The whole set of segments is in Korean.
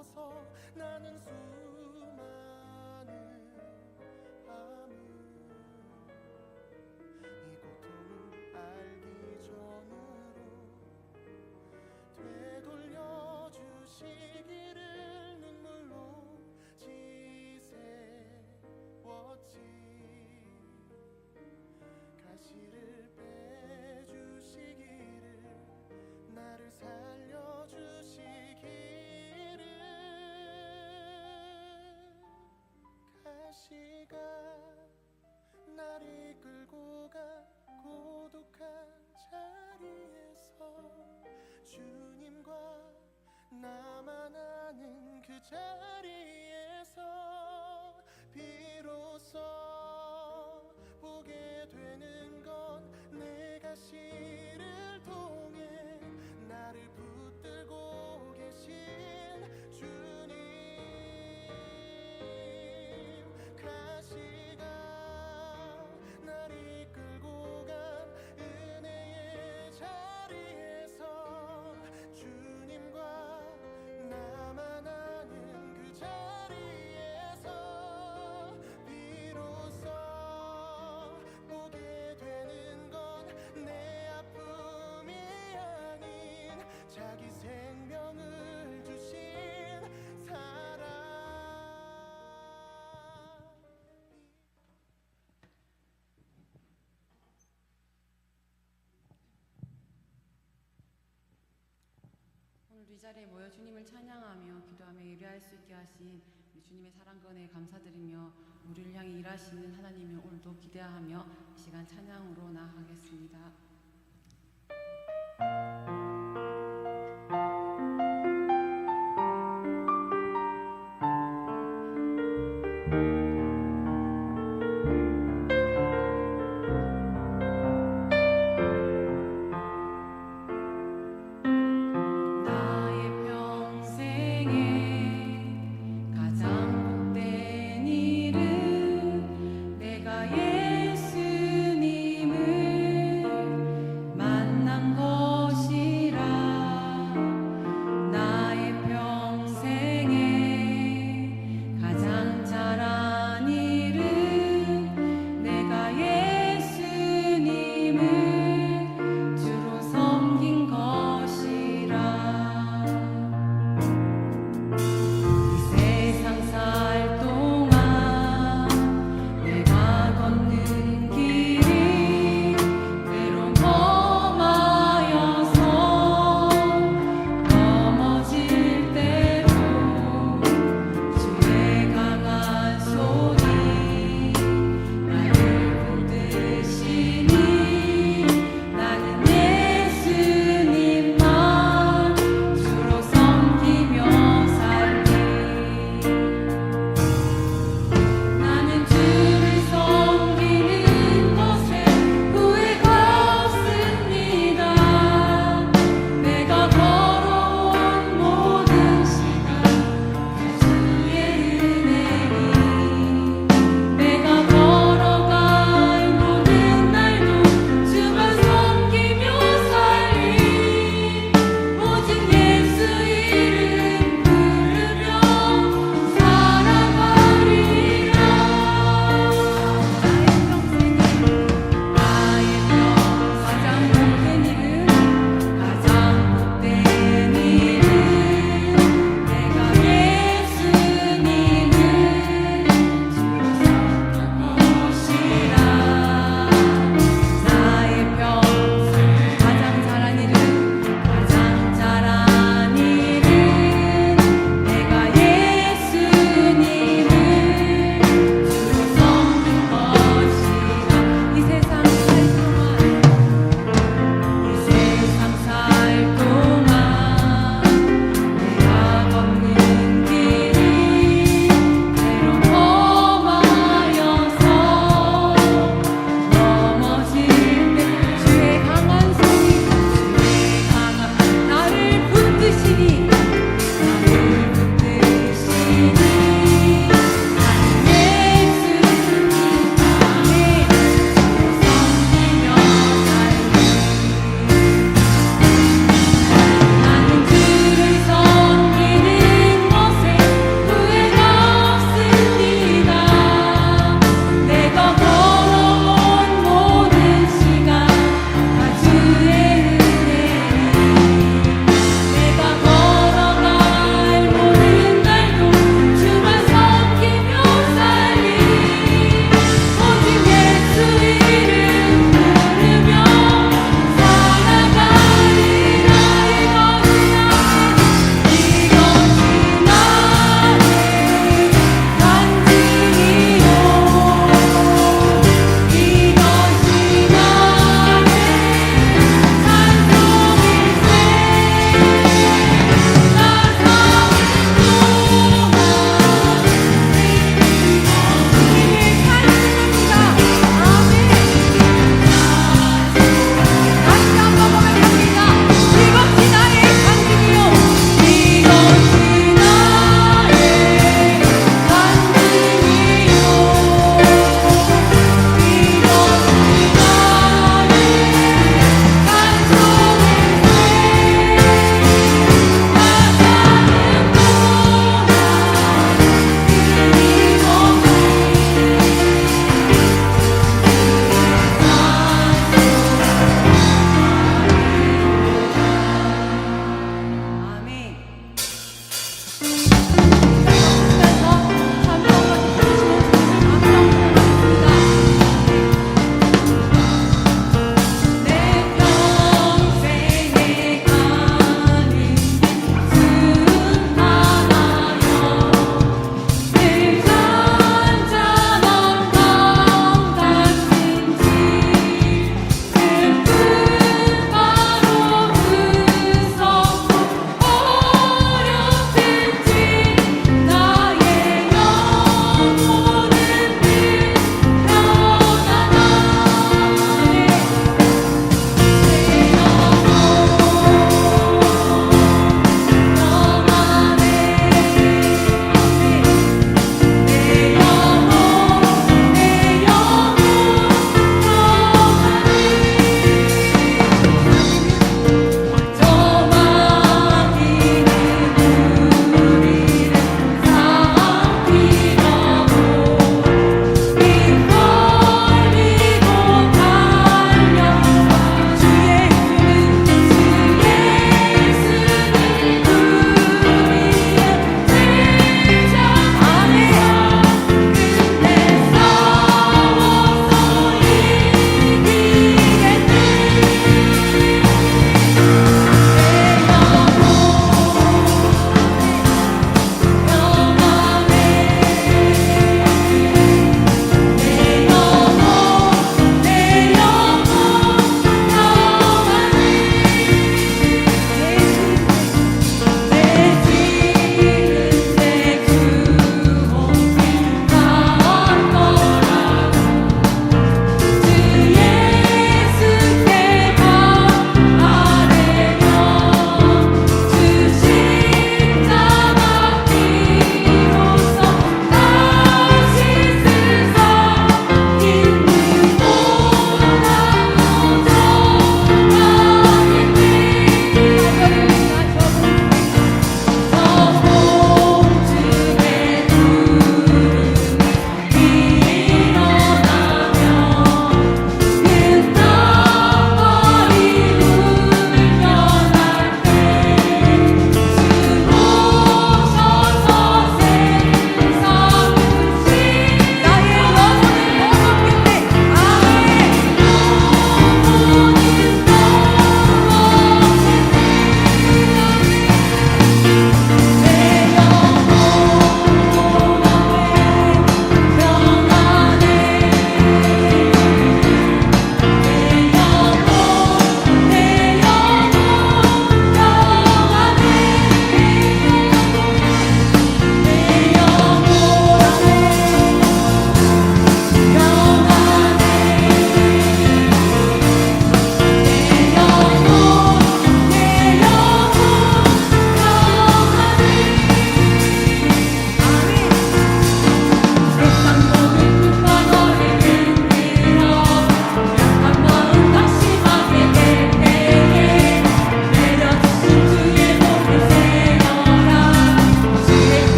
넘어서 나는 수많은 밤을 이 고통을 알기 전으로 되돌려 주시기를 눈물로 지새웠지. 가시를 빼주시기를 나를 살려주시기를. 가시가 날 이끌고 가 고독한 자리에서 주님과 나만 아는 그 자리에서 비로소 보게 되는 건 내 가시를 통해 나를 붙들고 계신 주님. 가시가 날 이끌고 간 은혜의 자리에서 주님과 나만 아는 그 자리에서 비로소 보게 되는 건 내 아픔이 아닌 자기 생명을 주신 사랑. 오늘도 이 자리에 모여 주님을 찬양하며 기도하며 예배할 수 있게 하신 우리 주님의 사랑과 은혜에 감사드리며 우리를 향해 일하시는 하나님을 오늘도 기대하며 이 시간 찬양으로 나아가겠습니다. 예수님을 만난 것이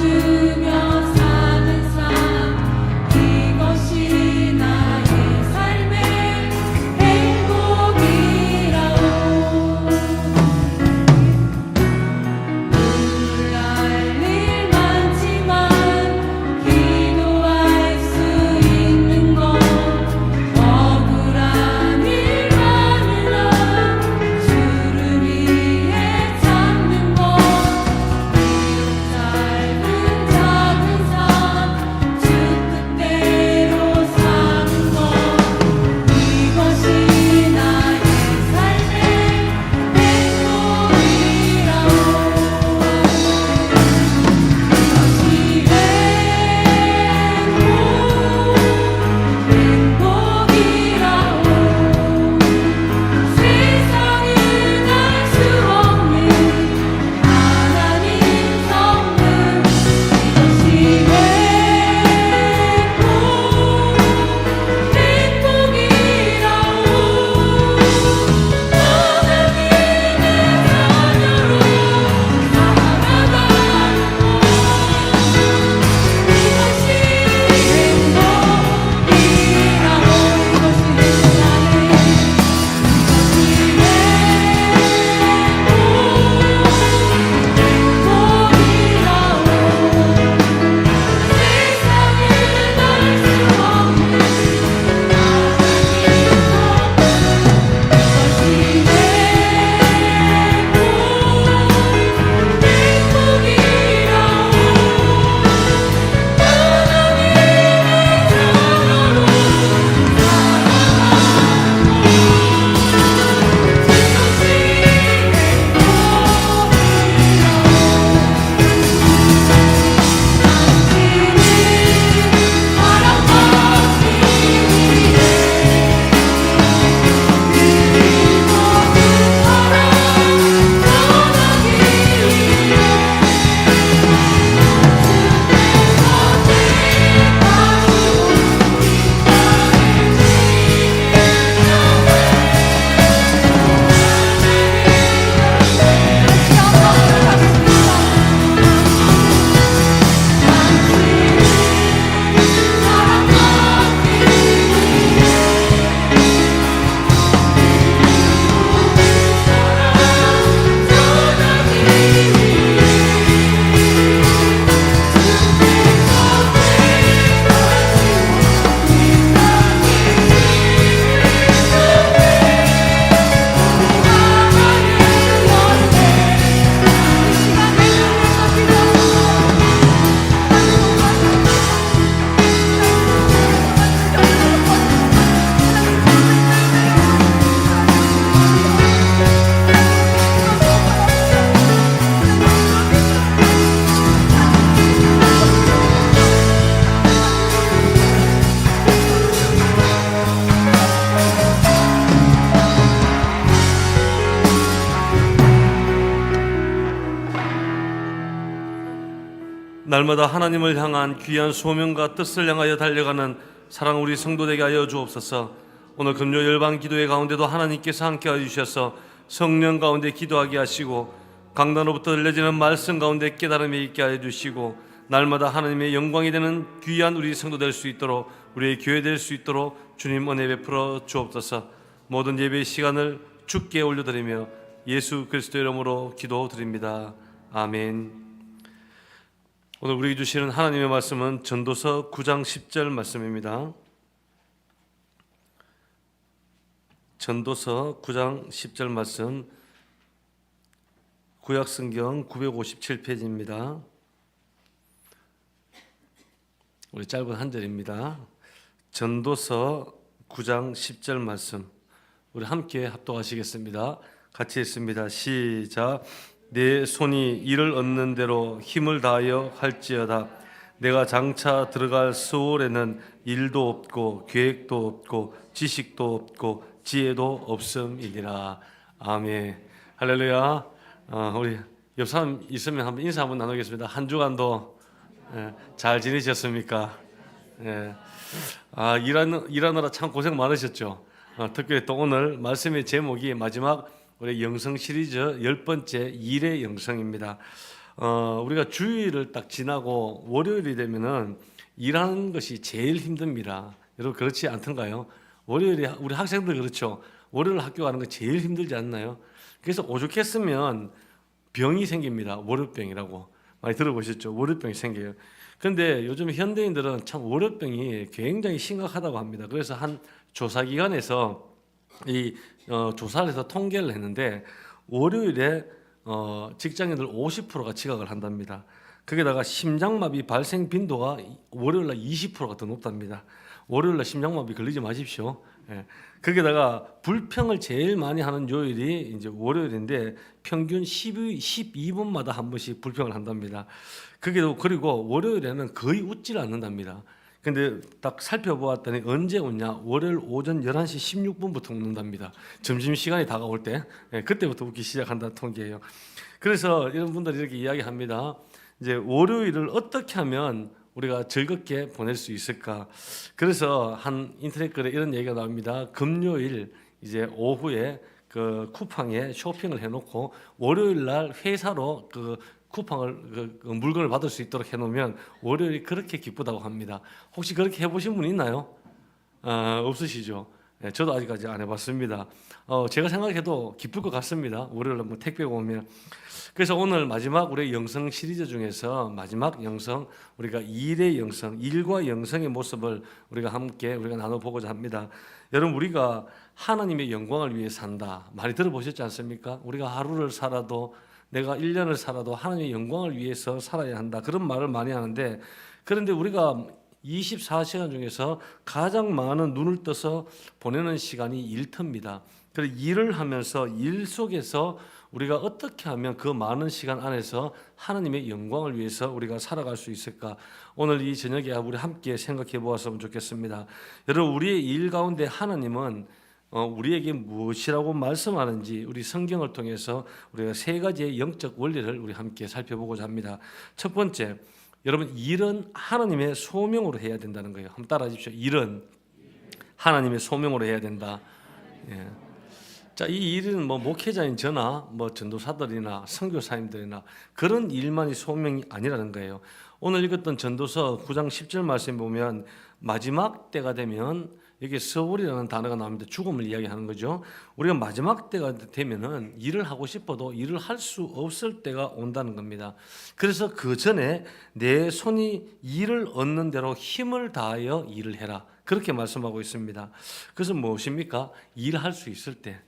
주며 사는 삶 이것이 나의 삶의 행복이라오. 눈물 날 일 많지만 기도할 수 있는 것 억울한 일 많으나 주를 위해 참는 것 비록 짧은 작은 삶 주 뜻대로 사는 것 이것이 나의 삶의 행복이라오. 이것이 행복이라오. 세상은 알 수 없는 하나님 성능 이것이 날마다 하나님을 향한 귀한 소명과 뜻을 향하여 달려가는 사랑 우리 성도되게 하여 주옵소서. 오늘 금요 열방 기도회 가운데도 하나님께서 함께하여 주셔서 성령 가운데 기도하게 하시고 강단으로부터 들려지는 말씀 가운데 깨달음이 있게 하여 주시고 날마다 하나님의 영광이 되는 귀한 우리 성도 될 수 있도록 우리의 교회 될 수 있도록 주님 은혜 베풀어 주옵소서. 모든 예배의 시간을 주께 올려드리며 예수 그리스도 이름으로 기도드립니다. 아멘. 오늘 우리에게 주시는 하나님의 말씀은 전도서 9장 10절 말씀입니다. 전도서 9장 10절 말씀, 구약성경 957페이지입니다. 우리 짧은 한 절입니다. 전도서 9장 10절 말씀, 우리 함께 합독하시겠습니다. 같이 읽습니다. 시작. 내 손이 이를 얻는 대로 힘을 다하여 할지어다. 내가 장차 들어갈 수월에는 일도 없고 계획도 없고 지식도 없고 지혜도 없음이니라. 아멘. 할렐루야. 우리 옆 사람 있으면 한번 인사 한번 나누겠습니다. 한 주간도 잘 지내셨습니까? 일하느라 참 고생 많으셨죠. 특별히 또 오늘 말씀의 제목이 마지막 우리 영성 시리즈 10번째 일의 영성입니다. 우리가 주일을 딱 지나고 월요일이 되면은 일하는 것이 제일 힘듭니다. 여러분 그렇지 않던가요? 월요일에 우리 학생들 그렇죠. 월요일 학교 가는 거 제일 힘들지 않나요? 그래서 오죽했으면 병이 생깁니다. 월요병이라고 많이 들어보셨죠? 월요병이 생겨요. 그런데 요즘 현대인들은 참 월요병이 굉장히 심각하다고 합니다. 그래서 한 조사기관에서 조사를 해서 통계를 했는데 월요일에 직장인들 50%가 지각을 한답니다. 거기다가 심장마비 발생 빈도가 월요일날 20%가 더 높답니다. 월요일날 심장마비 걸리지 마십시오. 예. 거기다가 불평을 제일 많이 하는 요일이 이제 월요일인데 평균 12분마다 한 번씩 불평을 한답니다. 그리고 월요일에는 거의 웃질 않는답니다. 근데 딱 살펴보았더니 언제 웃냐? 월요일 오전 11시 16분부터 웃는답니다. 점심시간이 다가올 때 그때부터 웃기 시작한다는 통계예요. 그래서 이런 분들이 이렇게 이야기합니다. 이제 월요일을 어떻게 하면 우리가 즐겁게 보낼 수 있을까? 그래서 한 인터넷 글에 이런 얘기가 나옵니다. 금요일 이제 오후에 그 쿠팡에 쇼핑을 해놓고 월요일 날 회사로 그 쿠팡을 그 물건을 받을 수 있도록 해놓으면 월요일이 그렇게 기쁘다고 합니다. 혹시 그렇게 해보신 분 있나요? 없으시죠? 네, 저도 아직까지 안 해봤습니다. 제가 생각해도 기쁠 것 같습니다. 월요일에 뭐 택배가 오면. 그래서 오늘 마지막 우리 영성 시리즈 중에서 마지막 영성, 우리가 일의 영성, 일과 영성의 모습을 우리가 함께 나눠보고자 합니다. 여러분 우리가 하나님의 영광을 위해 산다. 많이 들어보셨지 않습니까? 우리가 하루를 살아도 내가 1년을 살아도 하나님의 영광을 위해서 살아야 한다. 그런 말을 많이 하는데 그런데 우리가 24시간 중에서 가장 많은 눈을 떠서 보내는 시간이 일터입니다. 그래서 일을 하면서 일 속에서 우리가 어떻게 하면 그 많은 시간 안에서 하나님의 영광을 위해서 우리가 살아갈 수 있을까? 오늘 이 저녁에 우리 함께 생각해 보았으면 좋겠습니다. 여러분 우리의 일 가운데 하나님은 우리에게 무엇이라고 말씀하는지 우리 성경을 통해서 우리가 세 가지의 영적 원리를 우리 함께 살펴보고자 합니다. 첫 번째, 여러분 일은 하나님의 소명으로 해야 된다는 거예요. 한번 따라해 주십시오. 일은 하나님의 소명으로 해야 된다. 예. 자, 이 일은 뭐 목회자인 저나 뭐 전도사들이나 선교사님들이나 그런 일만이 소명이 아니라는 거예요. 오늘 읽었던 전도서 9장 10절 말씀 보면 마지막 때가 되면 여기 서울이라는 단어가 나옵니다. 죽음을 이야기하는 거죠. 우리가 마지막 때가 되면은 일을 하고 싶어도 일을 할 수 없을 때가 온다는 겁니다. 그래서 그 전에 내 손이 일을 얻는 대로 힘을 다하여 일을 해라. 그렇게 말씀하고 있습니다. 그래서 무엇입니까? 일할 수 있을 때.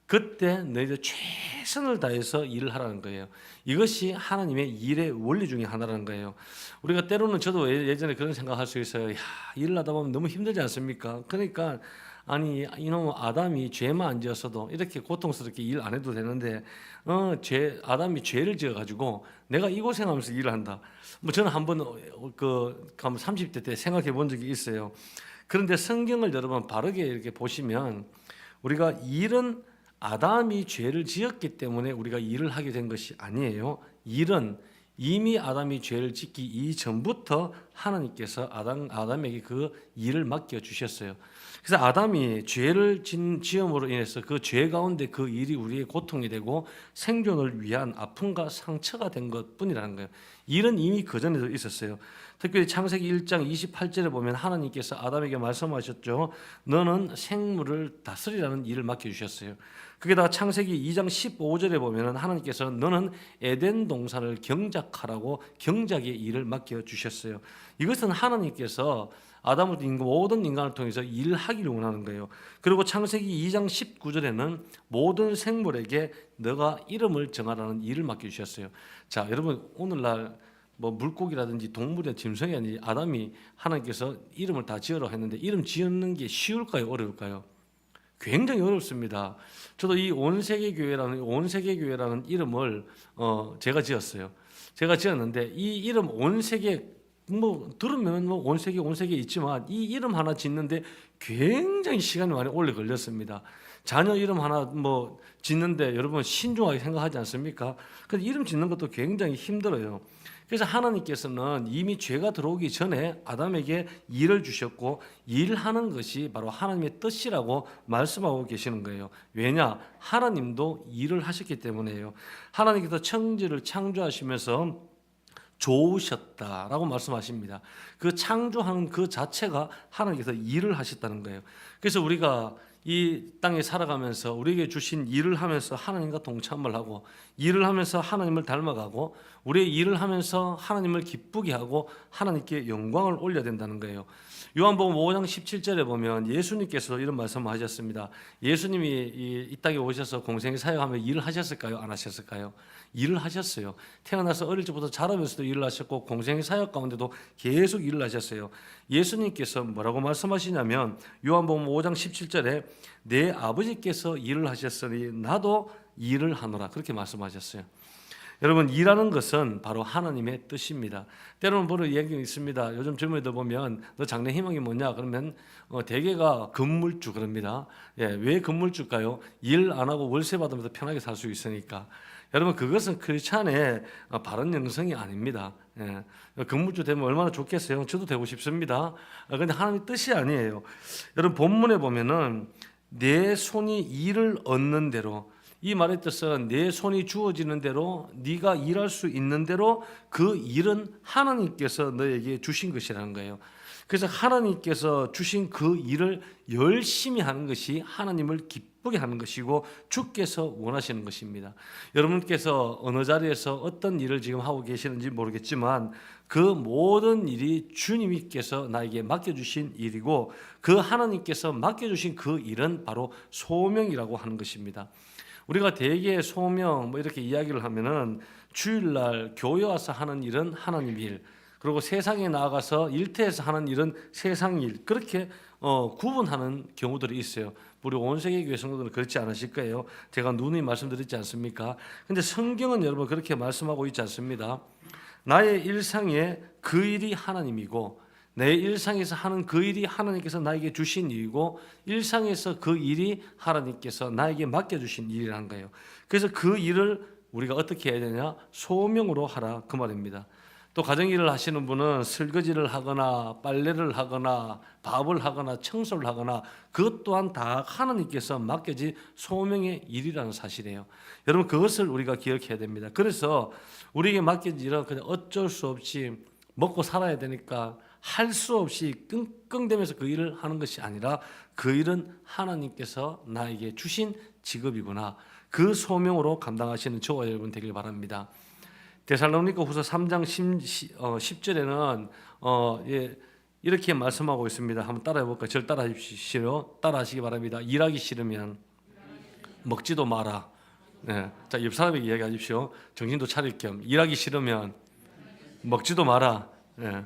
그때 너희들 최선을 다해서 일을 하라는 거예요. 이것이 하나님의 일의 원리 중에 하나라는 거예요. 우리가 때로는 저도 예전에 그런 생각할 수 있어요. 야, 일을 하다 보면 너무 힘들지 않습니까? 그러니까 아니 이놈 아담이 죄만 안 지었어도 이렇게 고통스럽게 일 안 해도 되는데 아담이 죄를 지어가지고 내가 이 고생하면서 일을 한다. 뭐 저는 한번 30대 때 생각해 본 적이 있어요. 그런데 성경을 여러분 바르게 이렇게 보시면 우리가 일은 아담이 죄를 지었기 때문에 우리가 일을 하게 된 것이 아니에요. 일은 이미 아담이 죄를 짓기 이전부터 하나님께서 아담에게 그 일을 맡겨 주셨어요. 그래서 아담이 죄를 지음으로 인해서 그 죄 가운데 그 일이 우리의 고통이 되고 생존을 위한 아픔과 상처가 된 것뿐이라는 거예요. 일은 이미 그 전에도 있었어요. 특별히 창세기 1장 28절에 보면 하나님께서 아담에게 말씀하셨죠. 너는 생물을 다스리라는 일을 맡겨주셨어요. 거기다가 창세기 2장 15절에 보면 하나님께서는 너는 에덴 동산을 경작하라고 경작의 일을 맡겨주셨어요. 이것은 하나님께서 아담을 모든 인간을 통해서 일하기를 원하는 거예요. 그리고 창세기 2장 19절에는 모든 생물에게 너가 이름을 정하라는 일을 맡겨주셨어요. 자, 여러분 오늘날 뭐 물고기라든지 동물이나 짐승이 아담이 하나님께서 이름을 다 지으라고 했는데 이름 지었는 게 쉬울까요? 어려울까요? 굉장히 어렵습니다. 저도 이 온세계교회라는 이름을 제가 지었어요. 제가 지었는데 이 이름 온세계 뭐 들으면 뭐 온세계 있지만 이 이름 하나 짓는데 굉장히 시간이 많이 오래 걸렸습니다. 자녀 이름 하나 뭐 짓는데 여러분 신중하게 생각하지 않습니까? 근데 이름 짓는 것도 굉장히 힘들어요. 그래서 하나님께서는 이미 죄가 들어오기 전에 아담에게 일을 주셨고 일하는 것이 바로 하나님의 뜻이라고 말씀하고 계시는 거예요. 왜냐? 하나님도 일을 하셨기 때문에요. 하나님께서 천지를 창조하시면서 좋으셨다라고 말씀하십니다. 그 창조하는 그 자체가 하나님께서 일을 하셨다는 거예요. 그래서 우리가 이 땅에 살아가면서 우리에게 주신 일을 하면서 하나님과 동참을 하고 일을 하면서 하나님을 닮아가고 우리의 일을 하면서 하나님을 기쁘게 하고 하나님께 영광을 올려야 된다는 거예요. 요한복음 5장 17절에 보면 예수님께서 이런 말씀을 하셨습니다. 예수님이 이 땅에 오셔서 공생의 사역하며 일을 하셨을까요? 안 하셨을까요? 일을 하셨어요. 태어나서 어릴 적부터 자라면서도 일을 하셨고 공생의 사역 가운데도 계속 일을 하셨어요. 예수님께서 뭐라고 말씀하시냐면 요한복음 5장 17절에 내 아버지께서 일을 하셨으니 나도 일을 하노라 그렇게 말씀하셨어요. 여러분 일하는 것은 바로 하나님의 뜻입니다. 때로는 보는 얘기가 있습니다. 요즘 젊은이들 보면 너 장래 희망이 뭐냐 그러면 대개가 건물주 그럽니다. 왜 건물주일까요? 일 안 하고 월세 받으면서 편하게 살 수 있으니까. 여러분 그것은 크리스찬의 바른 영성이 아닙니다. 건물주 되면 얼마나 좋겠어요. 저도 되고 싶습니다. 그런데 하나님의 뜻이 아니에요. 여러분 본문에 보면은 내 손이 일을 얻는 대로 이 말의 뜻은 내 손이 주어지는 대로 네가 일할 수 있는 대로 그 일은 하나님께서 너에게 주신 것이라는 거예요. 그래서 하나님께서 주신 그 일을 열심히 하는 것이 하나님을 기쁘게 하는 것이고 주께서 원하시는 것입니다. 여러분께서 어느 자리에서 어떤 일을 지금 하고 계시는지 모르겠지만 그 모든 일이 주님께서 나에게 맡겨주신 일이고 그 하나님께서 맡겨주신 그 일은 바로 소명이라고 하는 것입니다. 우리가 대개 소명 뭐 이렇게 이야기를 하면은 주일날 교회 와서 하는 일은 하나님 일, 그리고 세상에 나가서 일터에서 하는 일은 세상 일 그렇게 구분하는 경우들이 있어요. 우리 온 세계 교회 성도들은 그렇지 않으실 거예요. 제가 누누이 말씀드렸지 않습니까? 근데 성경은 여러분 그렇게 말씀하고 있지 않습니다. 나의 일상에 그 일이 하나님이고 내 일상에서 하는 그 일이 하나님께서 나에게 주신 일이고 일상에서 그 일이 하나님께서 나에게 맡겨주신 일이라는 거예요. 그래서 그 일을 우리가 어떻게 해야 되냐? 소명으로 하라 그 말입니다. 또 가정일을 하시는 분은 설거지를 하거나 빨래를 하거나 밥을 하거나 청소를 하거나 그것 또한 다 하나님께서 맡겨진 소명의 일이라는 사실이에요. 여러분 그것을 우리가 기억해야 됩니다. 그래서 우리에게 맡겨진 일은 그냥 어쩔 수 없이 먹고 살아야 되니까 할 수 없이 끙끙대면서 그 일을 하는 것이 아니라 그 일은 하나님께서 나에게 주신 직업이구나. 그 소명으로 감당하시는 저와 여러분 되길 바랍니다. 데살로니가 후서 3장 10절에는 이렇게 말씀하고 있습니다. 한번 따라해 볼까요? 저를 따라하시기 바랍니다. 일하기 싫으면 먹지도 마라. 네. 자, 옆 사람에게 이야기하십시오. 정신도 차릴 겸 일하기 싫으면 먹지도 마라. 네.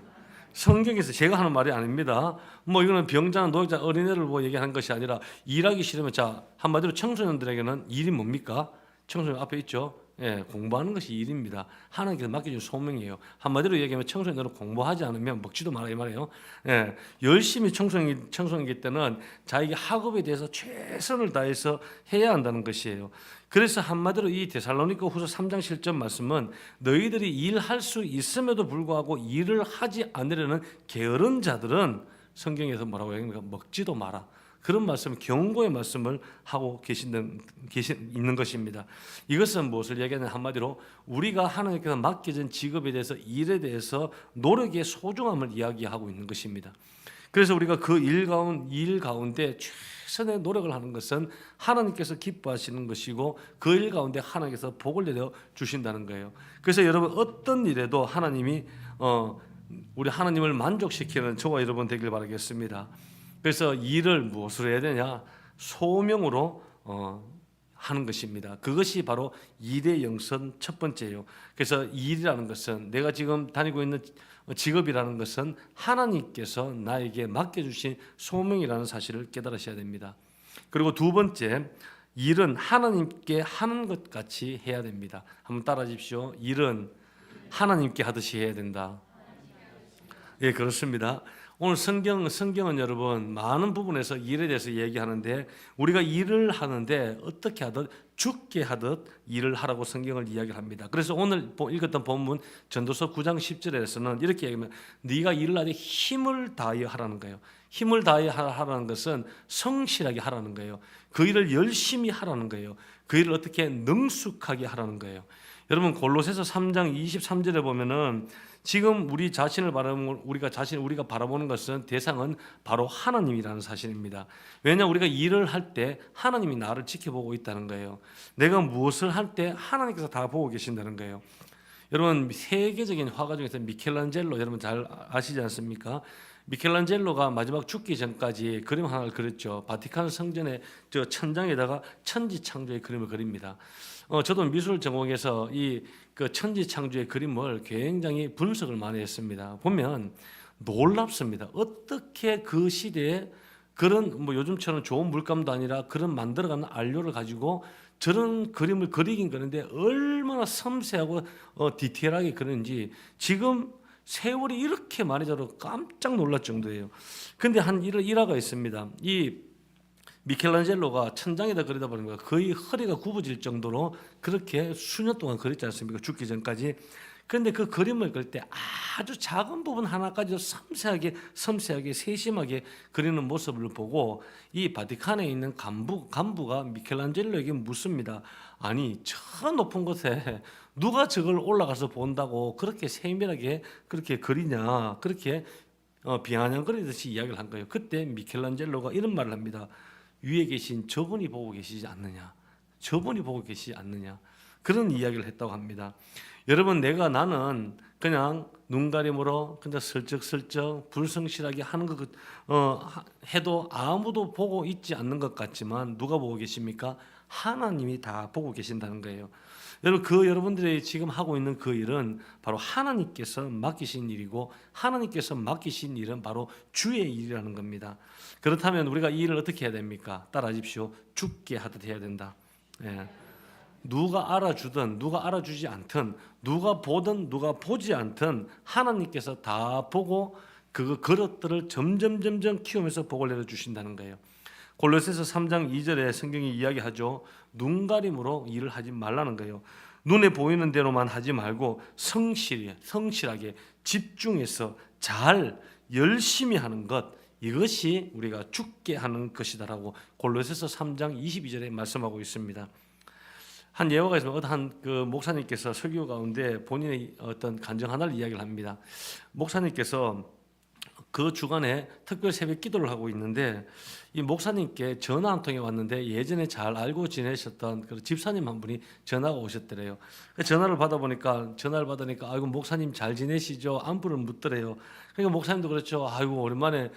성경에서 제가 하는 말이 아닙니다. 뭐 이거는 병자나 노약자 어린애를 보고 얘기하는 것이 아니라 일하기 싫으면 자 한마디로 청소년들에게는 일이 뭡니까? 청소년 앞에 있죠. 공부하는 것이 일입니다. 하나님께서 맡겨준 소명이에요. 한마디로 얘기하면 청소년들은 공부하지 않으면 먹지도 마라 이 말이에요. 열심히 청소년기 때는 자기 학업에 대해서 최선을 다해서 해야 한다는 것이에요. 그래서 한마디로 이 데살로니가 후서 3장 7절 말씀은 너희들이 일할 수 있음에도 불구하고 일을 하지 않으려는 게으른 자들은 성경에서 뭐라고 얘기합니까? 먹지도 마라. 그런 말씀, 경고의 말씀을 하고 있는 것입니다. 이것은 무엇을 얘기하냐 한마디로 우리가 하나님께서 맡겨진 직업에 대해서 일에 대해서 노력의 소중함을 이야기하고 있는 것입니다. 그래서 우리가 그 일 가운데 최선의 노력을 하는 것은 하나님께서 기뻐하시는 것이고 그 일 가운데 하나님께서 복을 내려 주신다는 거예요. 그래서 여러분 어떤 일에도 하나님이 우리 하나님을 만족시키는 저와 여러분 되길 바라겠습니다. 그래서 일을 무엇으로 해야 되냐? 소명으로 하는 것입니다. 그것이 바로 일의 영선 첫 번째예요. 그래서 일이라는 것은 내가 지금 다니고 있는 직업이라는 것은 하나님께서 나에게 맡겨주신 소명이라는 사실을 깨달으셔야 됩니다. 그리고 두 번째, 일은 하나님께 하는 것 같이 해야 됩니다. 한번 따라해 주십시오. 일은 하나님께 하듯이 해야 된다. 예, 그렇습니다. 오늘 성경은 여러분 많은 부분에서 일에 대해서 얘기하는데 우리가 일을 하는데 어떻게 하듯 죽게 하듯 일을 하라고 성경을 이야기를 합니다. 그래서 오늘 읽었던 본문 전도서 9장 10절에서는 이렇게 얘기하면 네가 일을 하되 힘을 다하여 하라는 거예요. 힘을 다하여 하라는 것은 성실하게 하라는 거예요. 그 일을 열심히 하라는 거예요. 그 일을 어떻게 능숙하게 하라는 거예요. 여러분 골로새서 3장 23절에 보면은 지금 우리 자신을 바라보는 우리가 바라보는 것은 대상은 바로 하나님이라는 사실입니다. 왜냐 우리가 일을 할 때 하나님이 나를 지켜보고 있다는 거예요. 내가 무엇을 할 때 하나님께서 다 보고 계신다는 거예요. 여러분 세계적인 화가 중에서 미켈란젤로 여러분 잘 아시지 않습니까? 미켈란젤로가 마지막 죽기 전까지 그림 하나를 그렸죠. 바티칸 성전의 저 천장에다가 천지창조의 그림을 그립니다. 저도 미술 전공에서 이 그 천지창조의 그림을 굉장히 분석을 많이 했습니다. 보면 놀랍습니다. 어떻게 그 시대에 그런 뭐 요즘처럼 좋은 물감도 아니라 그런 만들어가는 안료를 가지고 저런 그림을 그리긴 그런데 얼마나 섬세하고 디테일하게 그렸는지 지금 세월이 이렇게 많이 자라고 깜짝 놀랄 정도예요. 근데 한 일화가 있습니다. 이 미켈란젤로가 천장에다 그리다 보니까 거의 허리가 굽어질 정도로 그렇게 수년 동안 그렸지 않습니까? 죽기 전까지. 그런데 그 그림을 그릴 때 아주 작은 부분 하나까지도 섬세하게 세심하게 그리는 모습을 보고 이 바티칸에 있는 간부가 미켈란젤로에게 묻습니다. 아니 저 높은 곳에 누가 저걸 올라가서 본다고 그렇게 세밀하게 그렇게 그리냐, 그렇게 비아냥거리듯이 이야기를 한 거예요. 그때 미켈란젤로가 이런 말을 합니다. 위에 계신 저분이 보고 계시지 않느냐, 저분이 보고 계시지 않느냐, 그런 이야기를 했다고 합니다. 여러분 나는 그냥 눈가림으로 그냥 슬쩍슬쩍 불성실하게 하는 것 해도 아무도 보고 있지 않는 것 같지만 누가 보고 계십니까? 하나님이 다 보고 계신다는 거예요. 여러분 여러분들이 지금 하고 있는 그 일은 바로 하나님께서 맡기신 일이고 하나님께서 맡기신 일은 바로 주의 일이라는 겁니다. 그렇다면 우리가 이 일을 어떻게 해야 됩니까? 따라하십시오. 죽게 하듯 해야 된다. 예. 누가 알아주든 누가 알아주지 않든 누가 보든 누가 보지 않든 하나님께서 다 보고 그 그릇들을 점점 키우면서 복을 내려주신다는 거예요. 골로새서 3장 2절에 성경이 이야기하죠. 눈가림으로 일을 하지 말라는 거예요. 눈에 보이는 대로만 하지 말고 성실하게 집중해서 잘 열심히 하는 것, 이것이 우리가 죽게 하는 것이다라고 골로새서 3장 22절에 말씀하고 있습니다. 한 예화가 있으면 한 그 목사님께서 설교 가운데 본인의 어떤 간증 하나를 이야기를 합니다. 목사님께서 그 주간에 특별 새벽 기도를 하고 있는데 이 목사님께 전화 한 통이 왔는데 예전에 잘 알고 지내셨던 그 집사님 한 분이 전화가 오셨더래요. 전화를 받으니까 아이고 목사님 잘 지내시죠? 안부를 묻더래요. 그러니까 목사님도 그렇죠. 아이고 오랜만에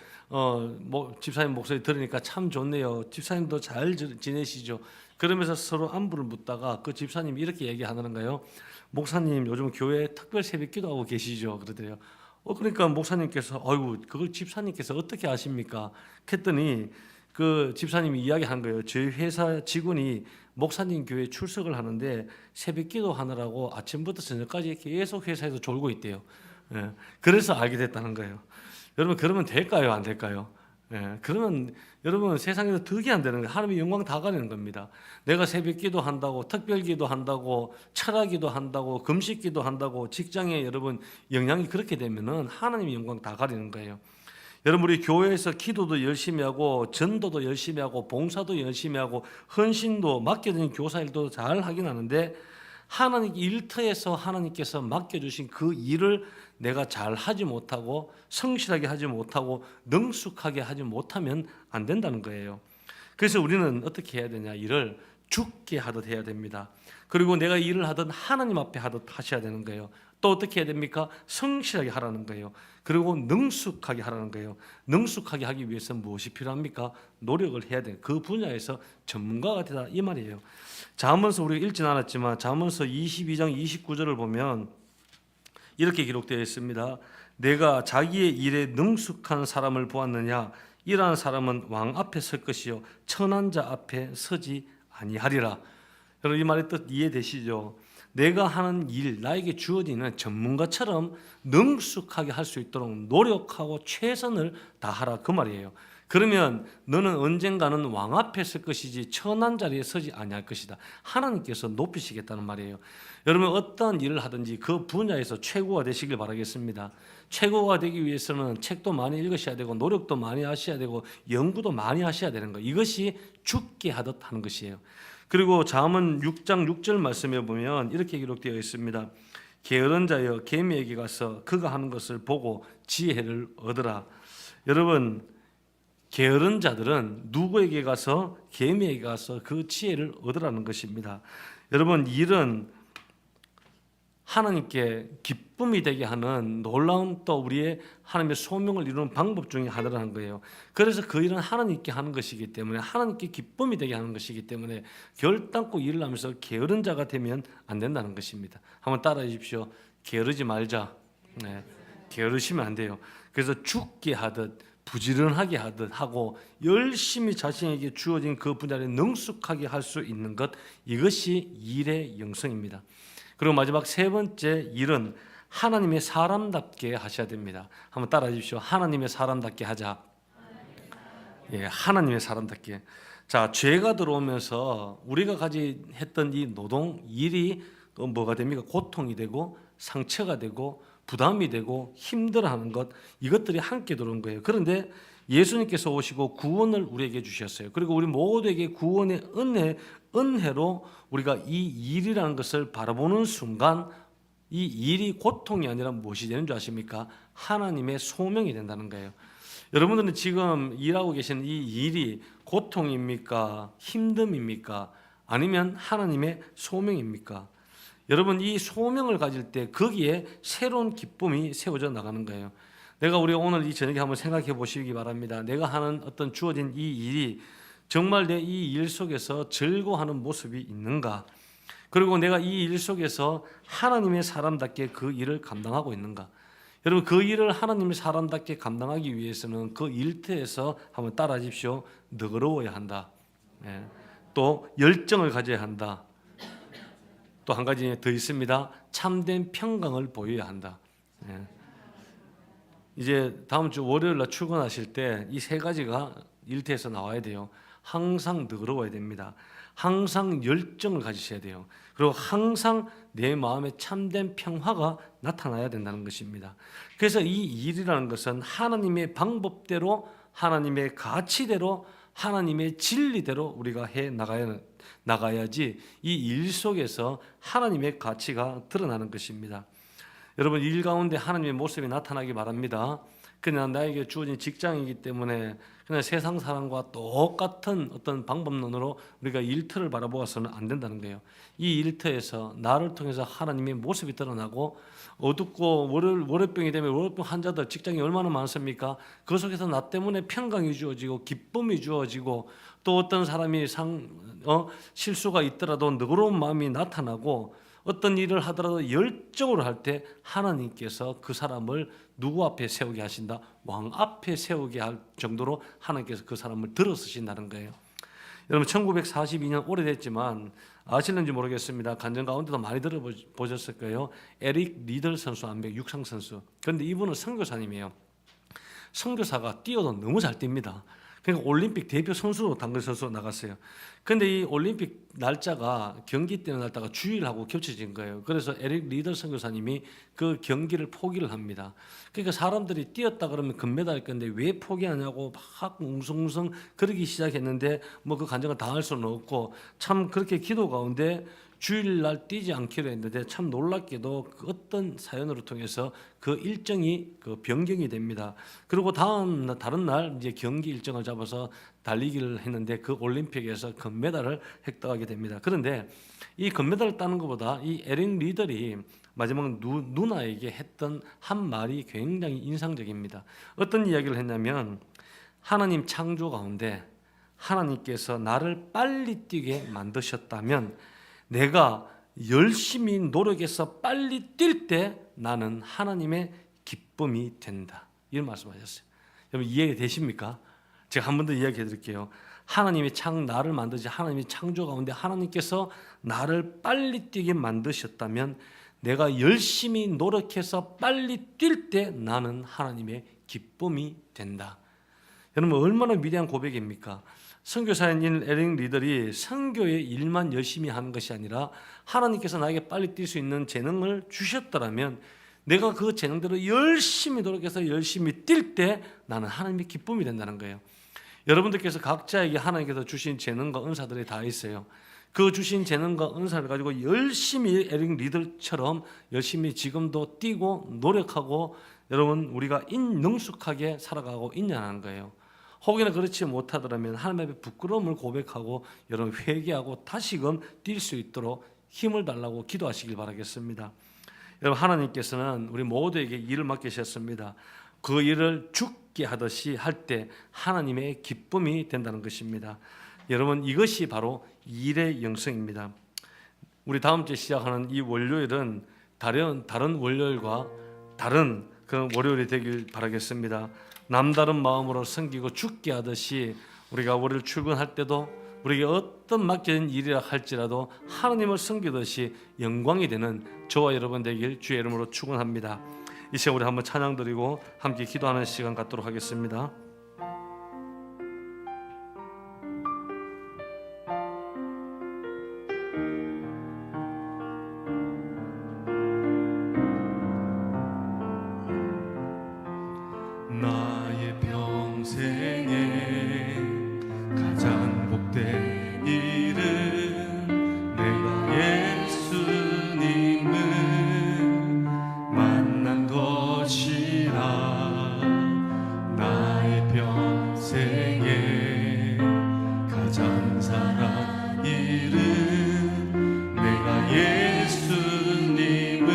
집사님 목소리 들으니까 참 좋네요. 집사님도 잘 지내시죠? 그러면서 서로 안부를 묻다가 그 집사님이 이렇게 얘기하는 거예요. 목사님 요즘 교회에 특별 새벽 기도하고 계시죠? 그러더래요. 그러니까 목사님께서 아이고 그걸 집사님께서 어떻게 아십니까? 했더니 그 집사님이 이야기한 거예요. 저희 회사 직원이 목사님 교회 출석을 하는데 새벽 기도 하느라고 아침부터 저녁까지 계속 회사에서 졸고 있대요. 예, 그래서 알게 됐다는 거예요. 여러분 그러면 될까요? 안 될까요? 예, 그러면 여러분 세상에서 덕이 안 되는 거예요. 하나님의 영광 다 가리는 겁니다. 내가 새벽 기도한다고 특별 기도한다고 철학 기도한다고 금식 기도한다고 직장에 여러분 영향이 그렇게 되면은 하나님의 영광 다 가리는 거예요. 여러분 우리 교회에서 기도도 열심히 하고 전도도 열심히 하고 봉사도 열심히 하고 헌신도 맡겨진 교사 일도 잘 하긴 하는데 하나님 일터에서 하나님께서 맡겨주신 그 일을 내가 잘 하지 못하고 성실하게 하지 못하고 능숙하게 하지 못하면 안 된다는 거예요. 그래서 우리는 어떻게 해야 되냐? 일을 죽게 하듯 해야 됩니다. 그리고 내가 일을 하든 하나님 앞에 하듯 하셔야 되는 거예요. 또 어떻게 해야 됩니까? 성실하게 하라는 거예요. 그리고 능숙하게 하라는 거예요. 능숙하게 하기 위해서 무엇이 필요합니까? 노력을 해야 돼요. 그 분야에서 전문가가 되다 이 말이에요. 잠언서 우리가 읽진 않았지만 잠언서 22장 29절을 보면 이렇게 기록되어 있습니다. 내가 자기의 일에 능숙한 사람을 보았느냐? 이러한 사람은 왕 앞에 설 것이요 천한 자 앞에 서지 아니하리라. 여러분 이 말의 뜻 이해되시죠? 내가 하는 일, 나에게 주어지는 전문가처럼 능숙하게 할 수 있도록 노력하고 최선을 다하라 그 말이에요. 그러면 너는 언젠가는 왕 앞에 설 것이지 천한 자리에 서지 아니할 것이다. 하나님께서 높이시겠다는 말이에요. 여러분 어떠한 일을 하든지 그 분야에서 최고가 되시길 바라겠습니다. 최고가 되기 위해서는 책도 많이 읽으셔야 되고 노력도 많이 하셔야 되고 연구도 많이 하셔야 되는 거예요. 이것이 죽게 하듯 하는 것이에요. 그리고 잠언 6장 6절 말씀에 보면 이렇게 기록되어 있습니다. 게으른 자여 개미에게 가서 그가 하는 것을 보고 지혜를 얻으라. 여러분 게으른 자들은 누구에게 가서 개미에게 가서 그 지혜를 얻으라는 것입니다. 여러분 일은 하나님께 기쁨이 되게 하는 놀라운 또 우리의 하나님의 소명을 이루는 방법 중에 하나라는 거예요. 그래서 그 일은 하나님께 하는 것이기 때문에 하나님께 기쁨이 되게 하는 것이기 때문에 결단코 일을 하면서 게으른 자가 되면 안 된다는 것입니다. 한번 따라해 주십시오. 게으르지 말자. 네, 게으르시면 안 돼요. 그래서 죽게 하듯 부지런하게 하듯 하고 열심히 자신에게 주어진 그 분야를 능숙하게 할 수 있는 것, 이것이 일의 영성입니다. 그리고 마지막 세 번째 일은 하나님의 사람답게 하셔야 됩니다. 한번 따라해 주십시오. 하나님의 사람답게 하자. 예, 하나님의 사람답게. 자, 죄가 들어오면서 우리가 했던 이 노동 일이 또 뭐가 됩니까? 고통이 되고 상처가 되고 부담이 되고 힘들어하는 것, 이것들이 함께 들어온 거예요. 그런데 예수님께서 오시고 구원을 우리에게 주셨어요. 그리고 우리 모두에게 구원의 은혜로 우리가 이 일이라는 것을 바라보는 순간 이 일이 고통이 아니라 무엇이 되는 줄 아십니까? 하나님의 소명이 된다는 거예요. 여러분들은 지금 일하고 계시는 이 일이 고통입니까? 힘듦입니까? 아니면 하나님의 소명입니까? 여러분 이 소명을 가질 때 거기에 새로운 기쁨이 세워져 나가는 거예요. 우리가 오늘 이 저녁에 한번 생각해 보시기 바랍니다. 내가 하는 어떤 주어진 이 일이 정말 내 이 일 속에서 즐거워하는 모습이 있는가? 그리고 내가 이 일 속에서 하나님의 사람답게 그 일을 감당하고 있는가? 여러분 그 일을 하나님의 사람답게 감당하기 위해서는 그 일터에서 한번 따라하십시오. 너그러워야 한다. 네. 또 열정을 가져야 한다. 또 한 가지 더 있습니다. 참된 평강을 보여야 한다. 네. 이제 다음 주 월요일 날 출근하실 때 이 세 가지가 일터에서 나와야 돼요. 항상 너그러워야 됩니다. 항상 열정을 가지셔야 돼요. 그리고 항상 내 마음에 참된 평화가 나타나야 된다는 것입니다. 그래서 이 일이라는 것은 하나님의 방법대로 하나님의 가치대로 하나님의 진리대로 우리가 해 나가야지 이 일 속에서 하나님의 가치가 드러나는 것입니다. 여러분 일 가운데 하나님의 모습이 나타나기 바랍니다. 그냥 나에게 주어진 직장이기 때문에 그냥 세상 사람과 똑같은 어떤 방법론으로 우리가 일터를 바라보아서는 안 된다는 거예요. 이 일터에서 나를 통해서 하나님의 모습이 드러나고 어둡고 월요병이 되면 월요병 환자들 직장이 얼마나 많습니까? 그 속에서 나 때문에 평강이 주어지고 기쁨이 주어지고 또 어떤 사람이 실수가 있더라도 너그러운 마음이 나타나고 어떤 일을 하더라도 열정으로 할 때 하나님께서 그 사람을 누구 앞에 세우게 하신다? 왕 앞에 세우게 할 정도로 하나님께서 그 사람을 들어 쓰신다는 거예요. 여러분 1942년 오래됐지만 아시는지 모르겠습니다. 간증 가운데도 많이 들어보셨을 거예요. 에릭 리들 선수, 안백 육상 선수. 그런데 이분은 선교사님이에요. 선교사가 뛰어도 너무 잘 뜁니다. 그러니까 올림픽 대표 선수로 단거리 선수로 나갔어요. 근데 이 올림픽 날짜가 경기 뛰는 날짜가 주일하고 겹쳐진 거예요. 그래서 에릭 리더 선교사님이 그 경기를 포기를 합니다. 그러니까 사람들이 뛰었다 그러면 금메달일 건데 왜 포기하냐고 막 웅성웅성 그러기 시작했는데 뭐 그 간증을 당할 수는 없고 참 그렇게 기도 가운데 주일날 뛰지 않기로 했는데 참 놀랍게도 그 어떤 사연으로 통해서 그 일정이 그 변경이 됩니다. 그리고 다른 날 이제 경기 일정을 잡아서 달리기를 했는데 그 올림픽에서 금메달을 획득하게 됩니다. 그런데 이 금메달을 따는 것보다 이 에릭 리들이 마지막 누나에게 했던 한 말이 굉장히 인상적입니다. 어떤 이야기를 했냐면 하나님 창조 가운데 하나님께서 나를 빨리 뛰게 만드셨다면 내가 열심히 노력해서 빨리 뛸 때 나는 하나님의 기쁨이 된다. 이런 말씀하셨어요. 여러분 이해가 되십니까? 제가 한 번 더 이야기해 드릴게요. 하나님이 나를 만드지 하나님이 창조 가운데 하나님께서 나를 빨리 뛰게 만드셨다면 내가 열심히 노력해서 빨리 뛸 때 나는 하나님의 기쁨이 된다. 여러분 얼마나 위대한 고백입니까? 선교사인 에릭 리들이 선교의 일만 열심히 하는 것이 아니라 하나님께서 나에게 빨리 뛸 수 있는 재능을 주셨더라면 내가 그 재능대로 열심히 노력해서 열심히 뛸 때 나는 하나님의 기쁨이 된다는 거예요. 여러분들께서 각자에게 하나님께서 주신 재능과 은사들이 다 있어요. 그 주신 재능과 은사를 가지고 열심히 에릭 리들처럼 열심히 지금도 뛰고 노력하고 여러분 우리가 능숙하게 살아가고 있냐는 거예요. 혹여나 그렇지 못하더라면 하나님 앞에 부끄러움을 고백하고 여러분 회개하고 다시금 뛸 수 있도록 힘을 달라고 기도하시길 바라겠습니다. 여러분 하나님께서는 우리 모두에게 일을 맡기셨습니다. 그 일을 죽게 하듯이 할 때 하나님의 기쁨이 된다는 것입니다. 여러분 이것이 바로 일의 영성입니다. 우리 다음 주에 시작하는 이 월요일은 다른 월요일과 다른 그런 월요일이 되길 바라겠습니다. 남다른 마음으로 섬기고 죽게 하듯이 우리가 월요일 출근할 때도 우리에게 어떤 맡겨진 일이라 할지라도 하나님을 섬기듯이 영광이 되는 저와 여러분 되길 주의 이름으로 축원합니다. 이 시간 우리 한번 찬양 드리고 함께 기도하는 시간 갖도록 하겠습니다. 나의 평생에 가장 복된 일은 내가 예수님을 만난 것이라. 나의 평생에 가장 사랑 일은 내가 예수님을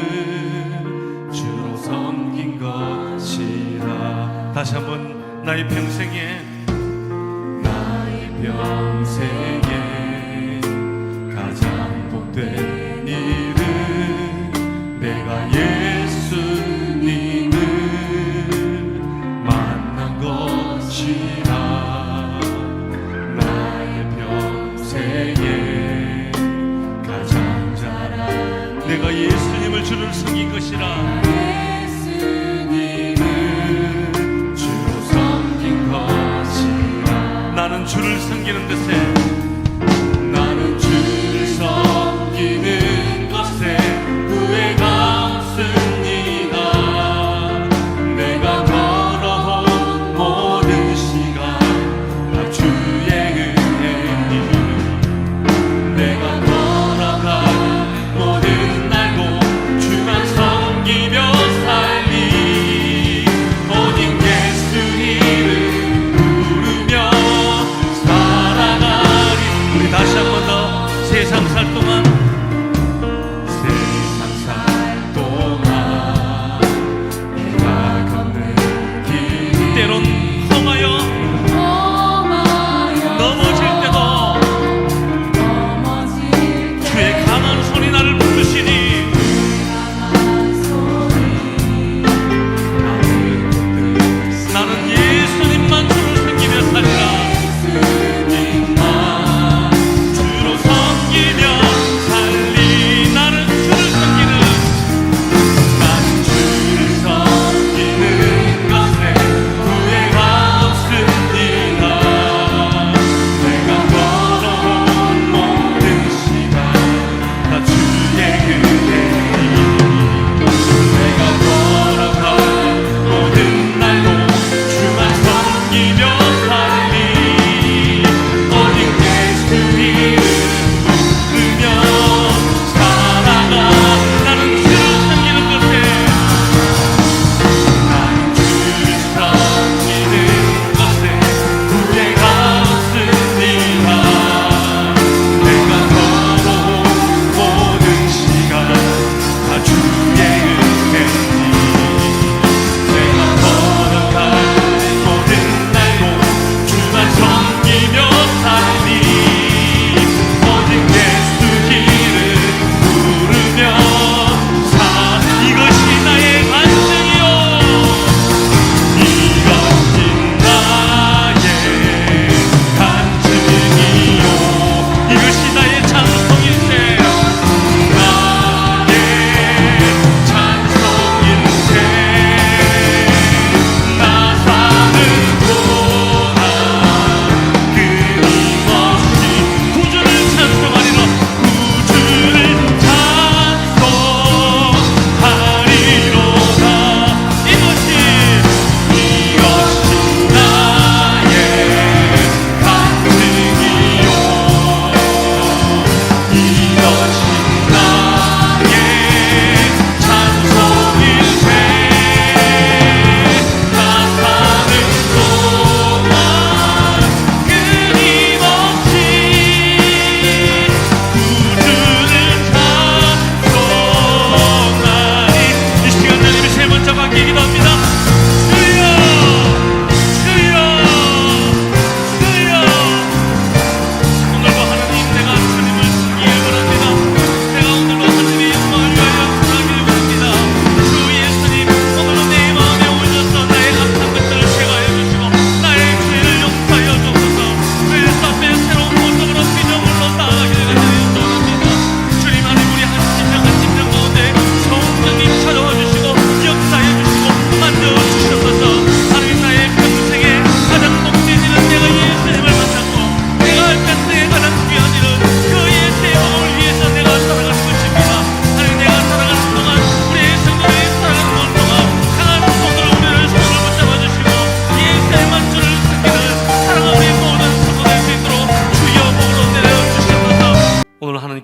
주로 섬긴 것이라. 다시 한번 나의 평생에 가장 복된 일은 내가 예수님을 만난 것이라. 나의 평생에 가장 자랑 내가 예수님을 주를 섬긴 것이라. 나는 주를 섬기는 데세 나는 주를 섬기는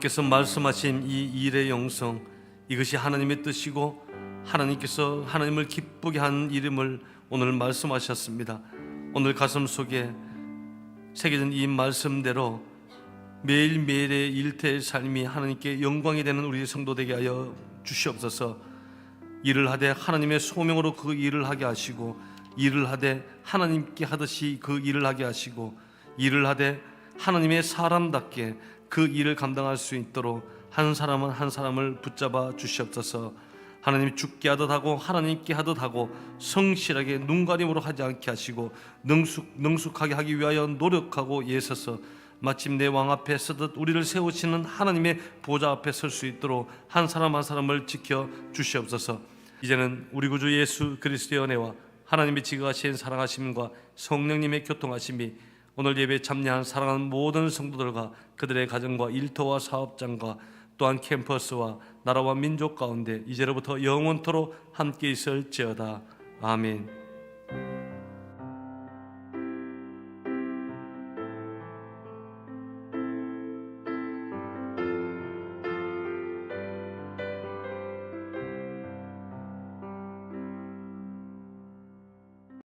하나님께서 말씀하신 이 일의 영성, 이것이 하나님의 뜻이고 하나님께서 하나님을 기쁘게 한 이름을 오늘 말씀하셨습니다. 오늘 가슴 속에 새겨진 이 말씀대로 매일매일의 일태의 삶이 하나님께 영광이 되는 우리 성도 되게 하여 주시옵소서. 일을 하되 하나님의 소명으로 그 일을 하게 하시고, 일을 하되 하나님께 하듯이 그 일을 하게 하시고, 일을 하되 하나님의 사람답게 그 일을 감당할 수 있도록 한 사람은 한 사람을 붙잡아 주시옵소서. 하나님 죽게 하듯 하고 하나님께 하듯 하고 성실하게 눈가림으로 하지 않게 하시고 능숙하게 하기 위하여 노력하고 애써서 마침내 왕 앞에 서듯 우리를 세우시는 하나님의 보좌 앞에 설 수 있도록 한 사람 한 사람을 지켜 주시옵소서. 이제는 우리 구주 예수 그리스도의 은혜와 하나님의 지극하신 사랑하심과 성령님의 교통하심이 오늘 예배에 참여한 사랑하는 모든 성도들과 그들의 가정과 일터와 사업장과 또한 캠퍼스와 나라와 민족 가운데 이제로부터 영원토록 함께 있을지어다. 아멘.